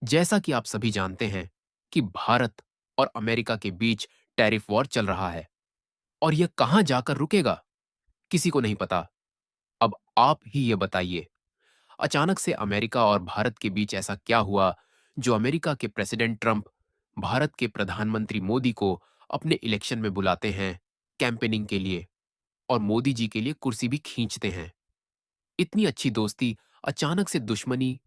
जैसा कि आप सभी जानते हैं कि भारत और अमेरिका के बीच टैरिफ वॉर चल रहा है और यह कहां जाकर रुकेगा, किसी को नहीं पता। अब आप ही ये बताइए, अचानक से अमेरिका और भारत के बीच ऐसा क्या हुआ जो अमेरिका के प्रेसिडेंट ट्रंप भारत के प्रधानमंत्री मोदी को अपने इलेक्शन में बुलाते हैं कैंपेनिंग के लिए और मोदी जी के लिए कुर्सी भी खींचते हैं। इतनी अच्छी दोस्ती अचानक से दुश्मनी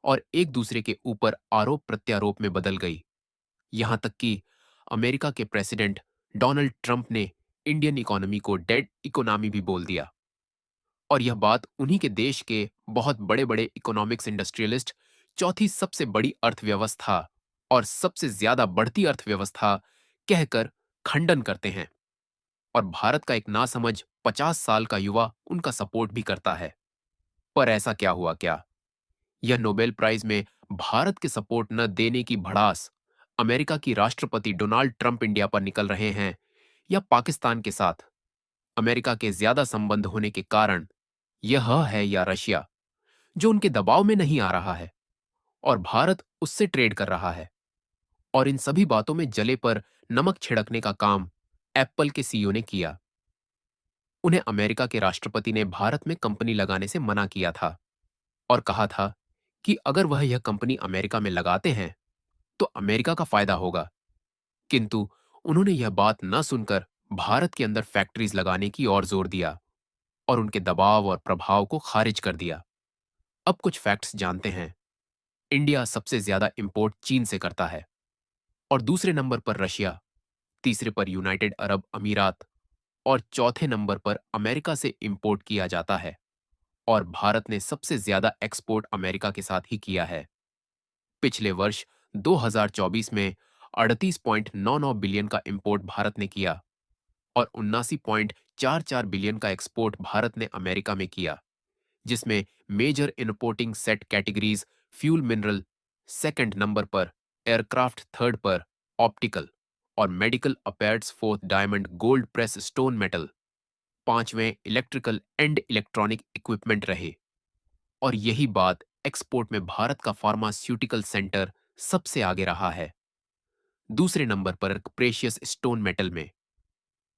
और एक दूसरे के ऊपर आरोप प्रत्यारोप में बदल गई। यहां तक कि अमेरिका के प्रेसिडेंट डोनाल्ड ट्रंप ने इंडियन इकोनॉमी को डेड इकोनॉमी भी बोल दिया। और यह बात उन्हीं के देश के बहुत बड़े बड़े इकोनॉमिक्स इंडस्ट्रियलिस्ट चौथी सबसे बड़ी अर्थव्यवस्था और सबसे ज्यादा बढ़ती अर्थव्यवस्था कहकर खंडन करते हैं। और भारत का एक नासमझ 50 साल का युवा उनका सपोर्ट भी करता है। पर ऐसा क्या हुआ क्या? यह नोबेल प्राइज में भारत के सपोर्ट न देने की भड़ास अमेरिका की राष्ट्रपति डोनाल्ड ट्रंप इंडिया पर निकल रहे हैं, या पाकिस्तान के साथ अमेरिका के ज्यादा संबंध होने के कारण यह है, या रशिया जो उनके दबाव में नहीं आ रहा है और भारत उससे ट्रेड कर रहा है। और इन सभी बातों में जले पर नमक छिड़कने का काम एप्पल के सीईओ ने किया। उन्हें अमेरिका के राष्ट्रपति ने भारत में कंपनी लगाने से मना किया था और कहा था कि अगर वह यह कंपनी अमेरिका में लगाते हैं तो अमेरिका का फायदा होगा। किंतु उन्होंने यह बात न सुनकर भारत के अंदर फैक्ट्रीज लगाने की ओर जोर दिया और उनके दबाव और प्रभाव को खारिज कर दिया। अब कुछ फैक्ट्स जानते हैं। इंडिया सबसे ज्यादा इंपोर्ट चीन से करता है और दूसरे नंबर पर रशिया, तीसरे पर यूनाइटेड अरब अमीरात और चौथे नंबर पर अमेरिका से इंपोर्ट किया जाता है। और भारत ने सबसे ज्यादा एक्सपोर्ट अमेरिका के साथ ही किया है। पिछले वर्ष 2024 में 38.99 बिलियन का इंपोर्ट भारत ने किया और 79.44 बिलियन का एक्सपोर्ट भारत ने अमेरिका में किया, जिसमें major importing set categories fuel mineral second number पर, एयरक्राफ्ट थर्ड पर, ऑप्टिकल और medical apparatus fourth, diamond gold precious stone metal पांचवें, इलेक्ट्रिकल एंड इलेक्ट्रॉनिक इक्विपमेंट रहे। और यही बात एक्सपोर्ट में भारत का फार्मास्यूटिकल सेंटर सबसे आगे रहा है। दूसरे नंबर पर प्रेशियस स्टोन मेटल में,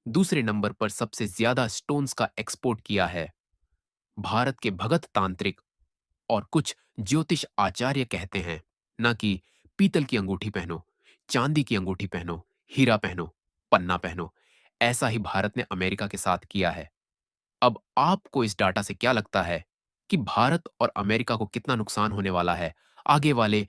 दूसरे नंबर पर सबसे ज्यादा स्टोन्स का एक्सपोर्ट किया है। भारत के भगत तांत्रिक और कुछ ज्योतिष आचार्य कहते हैं ना कि पीतल की अंगूठी पहनो, चांदी की अंगूठी पहनो, हीरा पहनो, पन्ना पहनो। ऐसा ही भारत ने अमेरिका के साथ किया है। अब आपको इस डाटा से क्या लगता है कि भारत और अमेरिका को कितना नुकसान होने वाला है आगे वाले